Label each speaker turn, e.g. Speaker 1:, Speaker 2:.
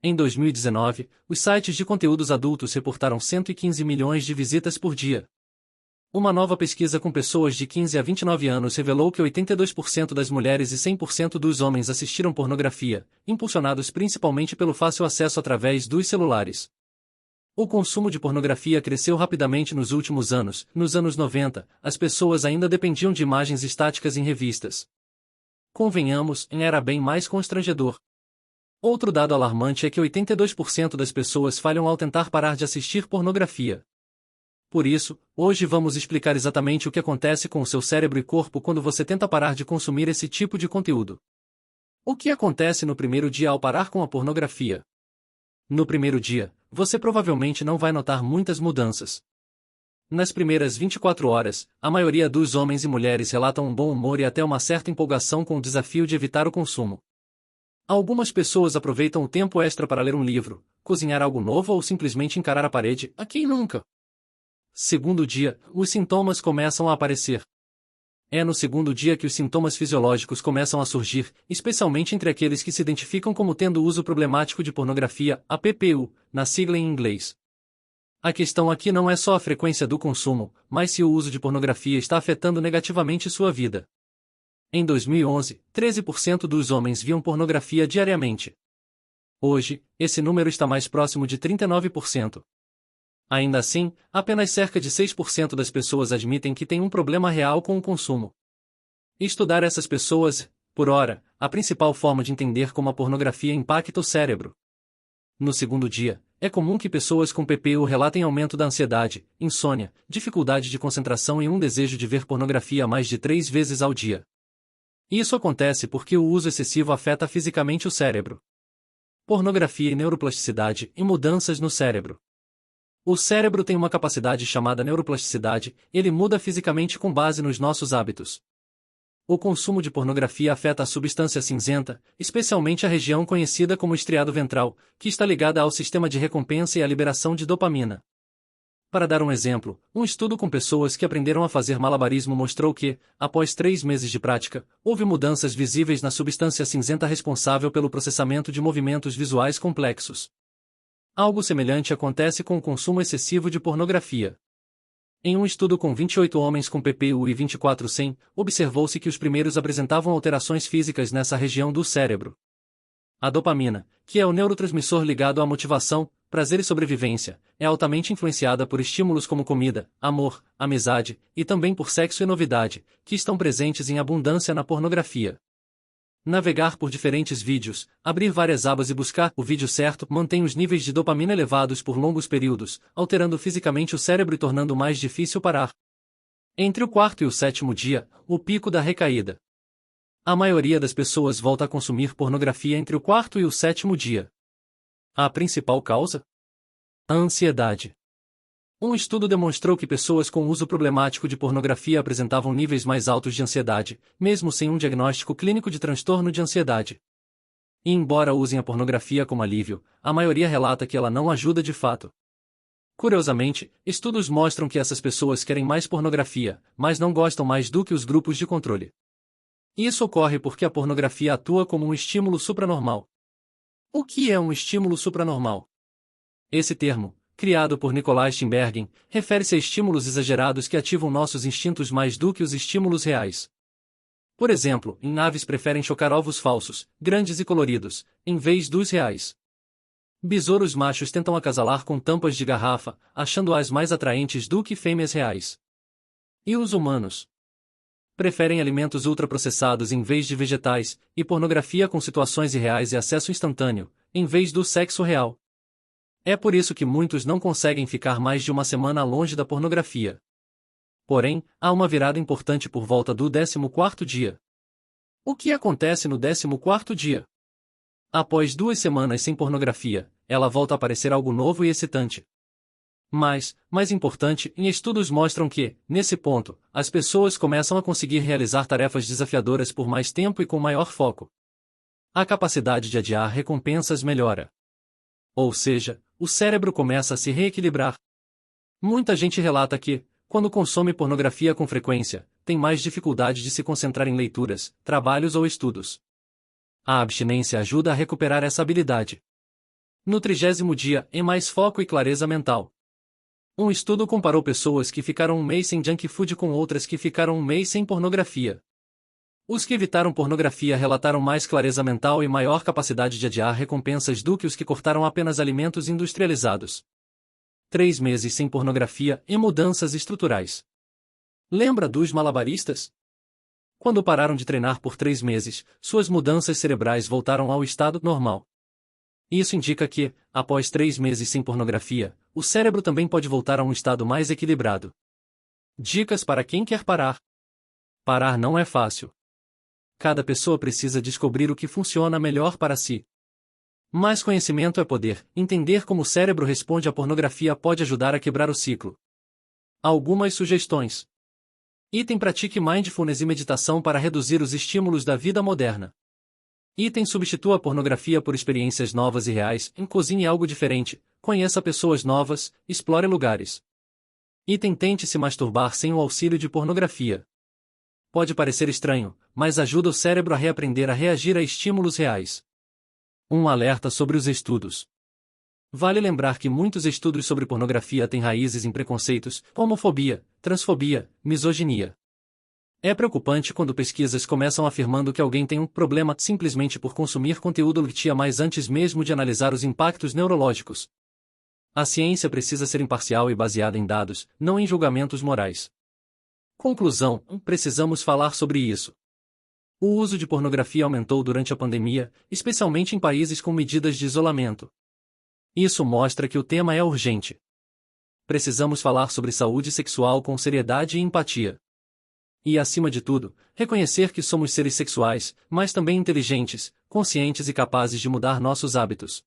Speaker 1: Em 2019, os sites de conteúdos adultos reportaram 115 milhões de visitas por dia. Uma nova pesquisa com pessoas de 15 a 29 anos revelou que 82% das mulheres e 100% dos homens assistiram pornografia, impulsionados principalmente pelo fácil acesso através dos celulares. O consumo de pornografia cresceu rapidamente nos últimos anos. Nos anos 90, as pessoas ainda dependiam de imagens estáticas em revistas. Convenhamos, era bem mais constrangedor. Outro dado alarmante é que 82% das pessoas falham ao tentar parar de assistir pornografia. Por isso, hoje vamos explicar exatamente o que acontece com o seu cérebro e corpo quando você tenta parar de consumir esse tipo de conteúdo. O que acontece no primeiro dia ao parar com a pornografia? No primeiro dia, você provavelmente não vai notar muitas mudanças. Nas primeiras 24 horas, a maioria dos homens e mulheres relatam um bom humor e até uma certa empolgação com o desafio de evitar o consumo. Algumas pessoas aproveitam o tempo extra para ler um livro, cozinhar algo novo ou simplesmente encarar a parede. A quem nunca? Segundo dia, os sintomas começam a aparecer. É no segundo dia que os sintomas fisiológicos começam a surgir, especialmente entre aqueles que se identificam como tendo uso problemático de pornografia, a PPU, na sigla em inglês. A questão aqui não é só a frequência do consumo, mas se o uso de pornografia está afetando negativamente sua vida. Em 2011, 13% dos homens viam pornografia diariamente. Hoje, esse número está mais próximo de 39%. Ainda assim, apenas cerca de 6% das pessoas admitem que têm um problema real com o consumo. Estudar essas pessoas, por ora, a principal forma de entender como a pornografia impacta o cérebro. No segundo dia, é comum que pessoas com PPU relatem aumento da ansiedade, insônia, dificuldade de concentração e um desejo de ver pornografia mais de 3 vezes ao dia. Isso acontece porque o uso excessivo afeta fisicamente o cérebro. Pornografia e neuroplasticidade e mudanças no cérebro. O cérebro tem uma capacidade chamada neuroplasticidade, ele muda fisicamente com base nos nossos hábitos. O consumo de pornografia afeta a substância cinzenta, especialmente a região conhecida como estriado ventral, que está ligada ao sistema de recompensa e à liberação de dopamina. Para dar um exemplo, um estudo com pessoas que aprenderam a fazer malabarismo mostrou que, após 3 meses de prática, houve mudanças visíveis na substância cinzenta responsável pelo processamento de movimentos visuais complexos. Algo semelhante acontece com o consumo excessivo de pornografia. Em um estudo com 28 homens com PPU e 24 sem, observou-se que os primeiros apresentavam alterações físicas nessa região do cérebro. A dopamina, que é o neurotransmissor ligado à motivação, prazer e sobrevivência, é altamente influenciada por estímulos como comida, amor, amizade, e também por sexo e novidade, que estão presentes em abundância na pornografia. Navegar por diferentes vídeos, abrir várias abas e buscar o vídeo certo mantém os níveis de dopamina elevados por longos períodos, alterando fisicamente o cérebro e tornando mais difícil parar. Entre o quarto e o sétimo dia, o pico da recaída. A maioria das pessoas volta a consumir pornografia entre o quarto e o sétimo dia. A principal causa? A ansiedade. Um estudo demonstrou que pessoas com uso problemático de pornografia apresentavam níveis mais altos de ansiedade, mesmo sem um diagnóstico clínico de transtorno de ansiedade. E embora usem a pornografia como alívio, a maioria relata que ela não ajuda de fato. Curiosamente, estudos mostram que essas pessoas querem mais pornografia, mas não gostam mais do que os grupos de controle. Isso ocorre porque a pornografia atua como um estímulo supranormal. O que é um estímulo supranormal? Esse termo, criado por Nikolai Steenbergen, refere-se a estímulos exagerados que ativam nossos instintos mais do que os estímulos reais. Por exemplo, em aves preferem chocar ovos falsos, grandes e coloridos, em vez dos reais. Besouros machos tentam acasalar com tampas de garrafa, achando-as mais atraentes do que fêmeas reais. E os humanos? Preferem alimentos ultraprocessados em vez de vegetais, e pornografia com situações irreais e acesso instantâneo, em vez do sexo real. É por isso que muitos não conseguem ficar mais de uma semana longe da pornografia. Porém, há uma virada importante por volta do 14º dia. O que acontece no 14º dia? Após 2 semanas sem pornografia, ela volta a aparecer algo novo e excitante. Mas, mais importante, estudos mostram que, nesse ponto, as pessoas começam a conseguir realizar tarefas desafiadoras por mais tempo e com maior foco. A capacidade de adiar recompensas melhora. Ou seja, o cérebro começa a se reequilibrar. Muita gente relata que, quando consome pornografia com frequência, tem mais dificuldade de se concentrar em leituras, trabalhos ou estudos. A abstinência ajuda a recuperar essa habilidade. No 30º dia, em mais foco e clareza mental. Um estudo comparou pessoas que ficaram um mês sem junk food com outras que ficaram um mês sem pornografia. Os que evitaram pornografia relataram mais clareza mental e maior capacidade de adiar recompensas do que os que cortaram apenas alimentos industrializados. 3 meses sem pornografia e mudanças estruturais. Lembra dos malabaristas? Quando pararam de treinar por 3 meses, suas mudanças cerebrais voltaram ao estado normal. Isso indica que, após 3 meses sem pornografia, o cérebro também pode voltar a um estado mais equilibrado. Dicas para quem quer parar. Parar não é fácil. Cada pessoa precisa descobrir o que funciona melhor para si. Mais conhecimento é poder. Entender como o cérebro responde à pornografia pode ajudar a quebrar o ciclo. Algumas sugestões. Item: pratique mindfulness e meditação para reduzir os estímulos da vida moderna. Item: substitua a pornografia por experiências novas e reais. Cozinhe algo diferente, conheça pessoas novas, explore lugares. Item: tente se masturbar sem o auxílio de pornografia. Pode parecer estranho, mas ajuda o cérebro a reaprender a reagir a estímulos reais. Um alerta sobre os estudos. Vale lembrar que muitos estudos sobre pornografia têm raízes em preconceitos, homofobia, transfobia, misoginia. É preocupante quando pesquisas começam afirmando que alguém tem um problema simplesmente por consumir conteúdo LGBTQIA+, antes mesmo de analisar os impactos neurológicos. A ciência precisa ser imparcial e baseada em dados, não em julgamentos morais. Conclusão: precisamos falar sobre isso. O uso de pornografia aumentou durante a pandemia, especialmente em países com medidas de isolamento. Isso mostra que o tema é urgente. Precisamos falar sobre saúde sexual com seriedade e empatia. E, acima de tudo, reconhecer que somos seres sexuais, mas também inteligentes, conscientes e capazes de mudar nossos hábitos.